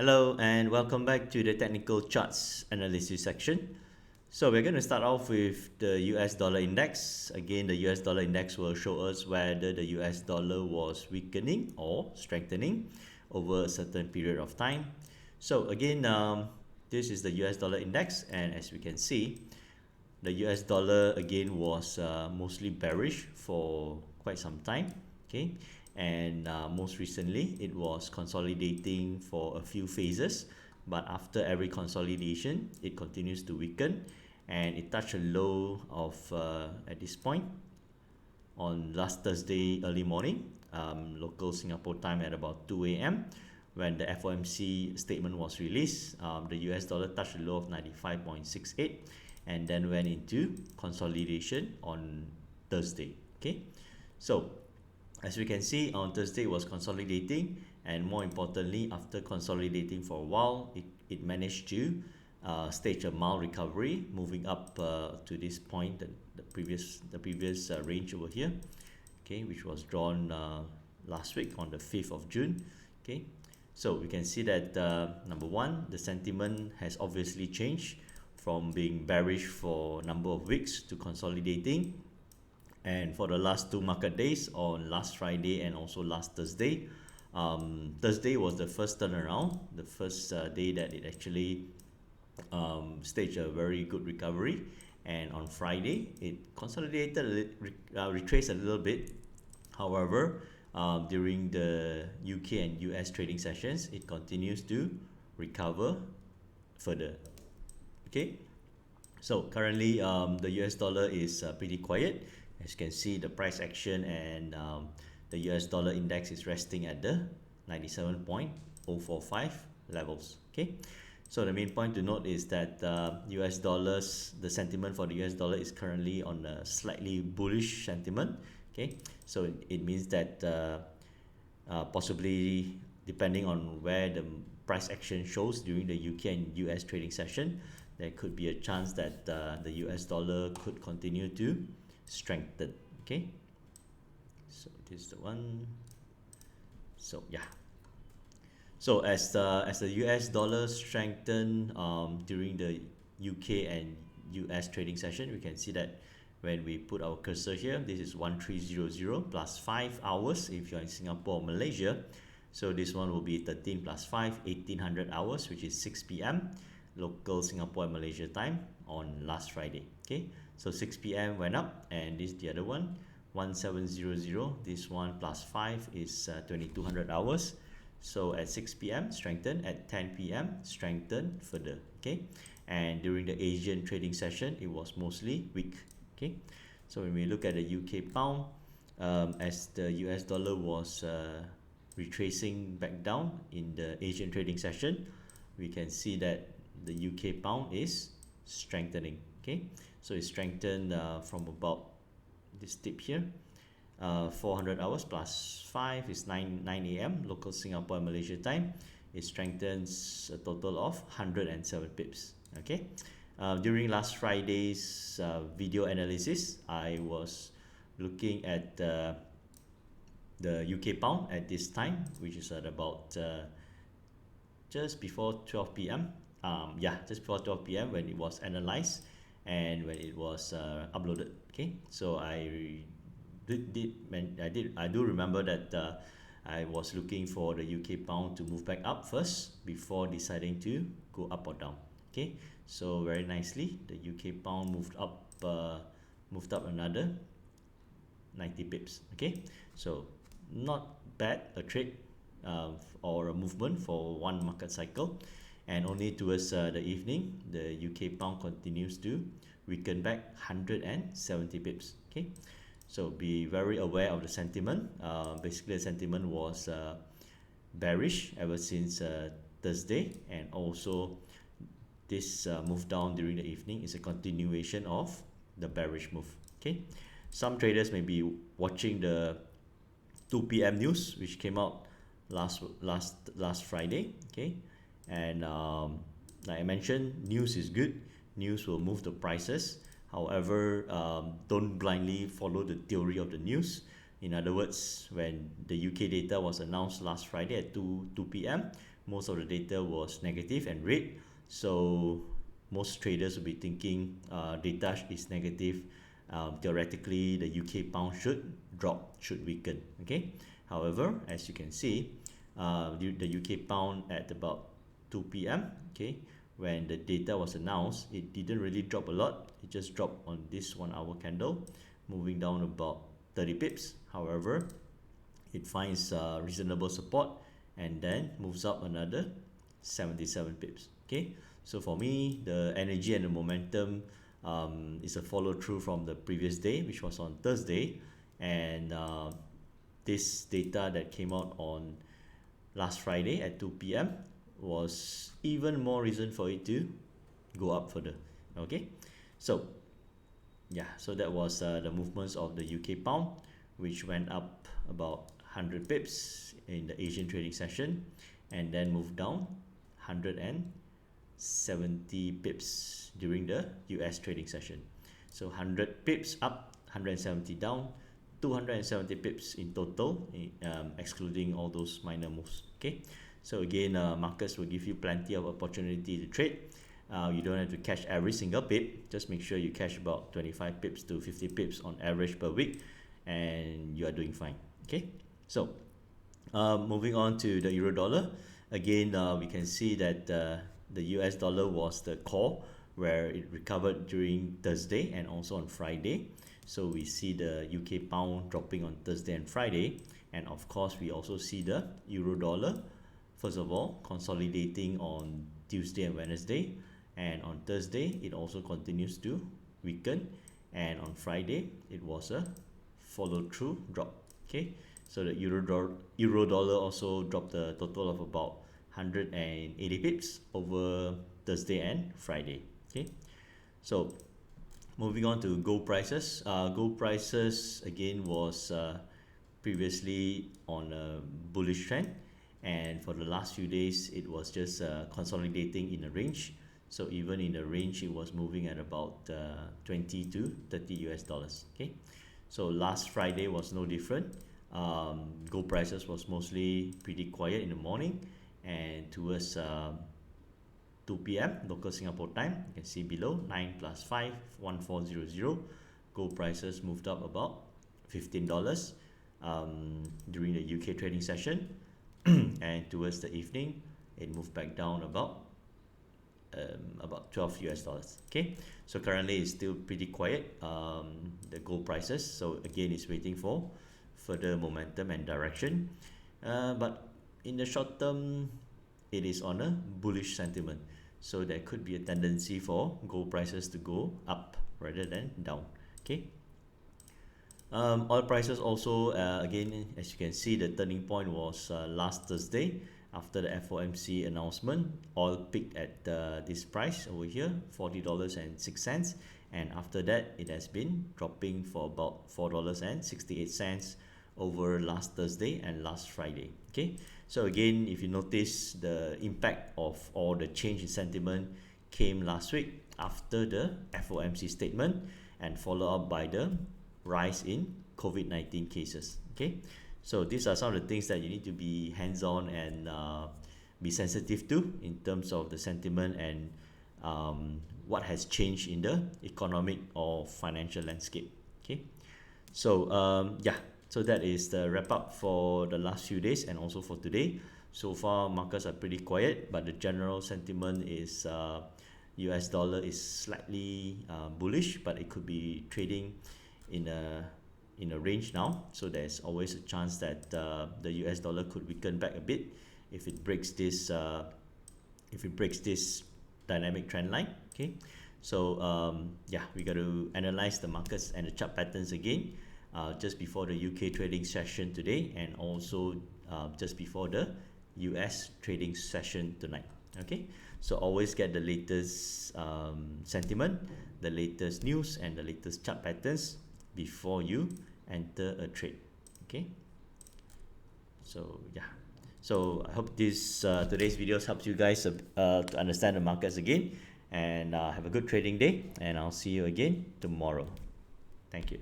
Hello and welcome back to the technical charts analysis section. So we're going to start off with the US dollar index. Again, the US dollar index will show us whether the US dollar was weakening or strengthening over a certain period of time. So again, this is the US dollar index, and as we can see, the US dollar again was mostly bearish for quite some time. Okay, and most recently it was consolidating for a few phases, but after every consolidation it continues to weaken, and it touched a low of at this point on last Thursday early morning, local Singapore time at about 2 a.m. when the FOMC statement was released. The US dollar touched a low of 95.68 and then went into consolidation on Thursday. Okay, so as we can see, on Thursday it was consolidating, and more importantly, after consolidating for a while, it managed to stage a mild recovery, moving up to this point, the previous range over here, okay, which was drawn last week on the 5th of June. Okay, so we can see that number one, the sentiment has obviously changed from being bearish for a number of weeks to consolidating. And for the last two market days, on last Friday and also last Thursday, Thursday was the first turnaround, the first day that it actually staged a very good recovery. And on Friday it consolidated, retraced a little bit. However, during the UK and US trading sessions, it continues to recover further. Okay, so currently the US dollar is pretty quiet. As you can see, the price action and the US dollar index is resting at the 97.045 levels. Okay, so the main point to note is that US dollars, the sentiment for the US dollar is currently on a slightly bullish sentiment. Okay, so it means that possibly, depending on where the price action shows during the UK and US trading session, there could be a chance that the US dollar could continue to strengthen. Okay, so this is the one. So yeah, so as the US dollar strengthened during the UK and US trading session, we can see that when we put our cursor here, this is 1300 plus 5 hours if you're in Singapore or Malaysia. So this one will be 13 plus 5, 1800 hours, which is 6 p.m. local Singapore and Malaysia time on last Friday. Okay, so 6 p.m. went up, and this is the other one, 1700. This one plus 5 is 2200 hours. So at 6 p.m. strengthened, at 10 p.m. strengthened further. Okay, and during the Asian trading session, it was mostly weak. Okay, so when we look at the UK pound, as the US dollar was retracing back down in the Asian trading session, we can see that the UK pound is strengthening. Okay, so it strengthened from about this dip here, 400 hours plus 5 is 9 a.m. local Singapore and Malaysia time. It strengthens a total of 107 pips. Okay, during last Friday's video analysis, I was looking at the UK pound at this time, which is at about just before 12 p.m. Just before 12 p.m. when it was analyzed and when it was uploaded. Okay, so I do remember that I was looking for the UK pound to move back up first before deciding to go up or down. Okay, so very nicely the UK pound moved up another 90 pips. Okay, so not bad a trade or a movement for one market cycle. And only towards the evening, the UK pound continues to weaken back 170 pips. Okay, so be very aware of the sentiment. Basically, the sentiment was bearish ever since Thursday, and also this move down during the evening is a continuation of the bearish move. Okay, some traders may be watching the 2 p.m. news, which came out last Friday. Okay, and like I mentioned, news is good. News will move the prices. However, don't blindly follow the theory of the news. In other words, when the UK data was announced last Friday at 2 p.m., most of the data was negative and red. So most traders will be thinking data is negative. Theoretically, the UK pound should drop, should weaken. Okay. However, as you can see, the UK pound at about 2 p.m. okay, when the data was announced, it didn't really drop a lot. It just dropped on this 1 hour candle, moving down about 30 pips. However, it finds reasonable support and then moves up another 77 pips. Okay, so for me, the energy and the momentum is a follow through from the previous day, which was on Thursday, and this data that came out on last Friday at 2 p.m. was even more reason for it to go up further. Okay, so yeah, so that was the movements of the UK pound, which went up about 100 pips in the Asian trading session and then moved down 170 pips during the US trading session. So 100 pips up, 170 down, 270 pips in total, excluding all those minor moves. Okay, so again, markets will give you plenty of opportunity to trade. You don't have to catch every single pip. Just make sure you catch about 25 pips to 50 pips on average per week, and you are doing fine. Okay, so moving on to the euro dollar. Again, we can see that the US dollar was the core, where it recovered during Thursday and also on Friday. So we see the UK pound dropping on Thursday and Friday, and of course we also see the euro dollar first of all consolidating on Tuesday and Wednesday, and on Thursday it also continues to weaken, and on Friday it was a follow through drop. Okay, so the euro dollar also dropped a total of about 180 pips over Thursday and Friday. Okay, so moving on to gold prices. Gold prices again was previously on a bullish trend, and for the last few days it was just consolidating in a range. So even in the range it was moving at about 20 to 30 US dollars. Okay, so last Friday was no different. Gold prices was mostly pretty quiet in the morning, and towards 2 p.m. local Singapore time, you can see below 9 plus 5 1400, gold prices moved up about $15 during the UK trading session, and towards the evening it moved back down about 12 US dollars. Okay, so currently it's still pretty quiet, the gold prices. So again, it's waiting for further momentum and direction, but in the short term it is on a bullish sentiment, so there could be a tendency for gold prices to go up rather than down. Okay, oil prices also, again, as you can see, the turning point was last Thursday after the FOMC announcement. Oil peaked at this price over here, $40.06, and after that it has been dropping for about $4.68 over last Thursday and last Friday. Okay, so again, if you notice, the impact of all the change in sentiment came last week after the FOMC statement, and followed up by the rise in COVID-19 cases. Okay, so these are some of the things that you need to be hands-on and be sensitive to in terms of the sentiment and what has changed in the economic or financial landscape. Okay, so yeah, so that is the wrap up for the last few days and also for today. So far markets are pretty quiet, but the general sentiment is US dollar is slightly bullish, but it could be trading in a range now. So there's always a chance that the US dollar could weaken back a bit if it breaks this dynamic trend line. Okay, so yeah, we got to analyze the markets and the chart patterns again just before the UK trading session today, and also just before the US trading session tonight. Okay, so always get the latest sentiment, the latest news, and the latest chart patterns before you enter a trade. Okay, so yeah, so I hope this today's videos helps you guys to understand the markets again, and have a good trading day, and I'll see you again tomorrow. Thank you.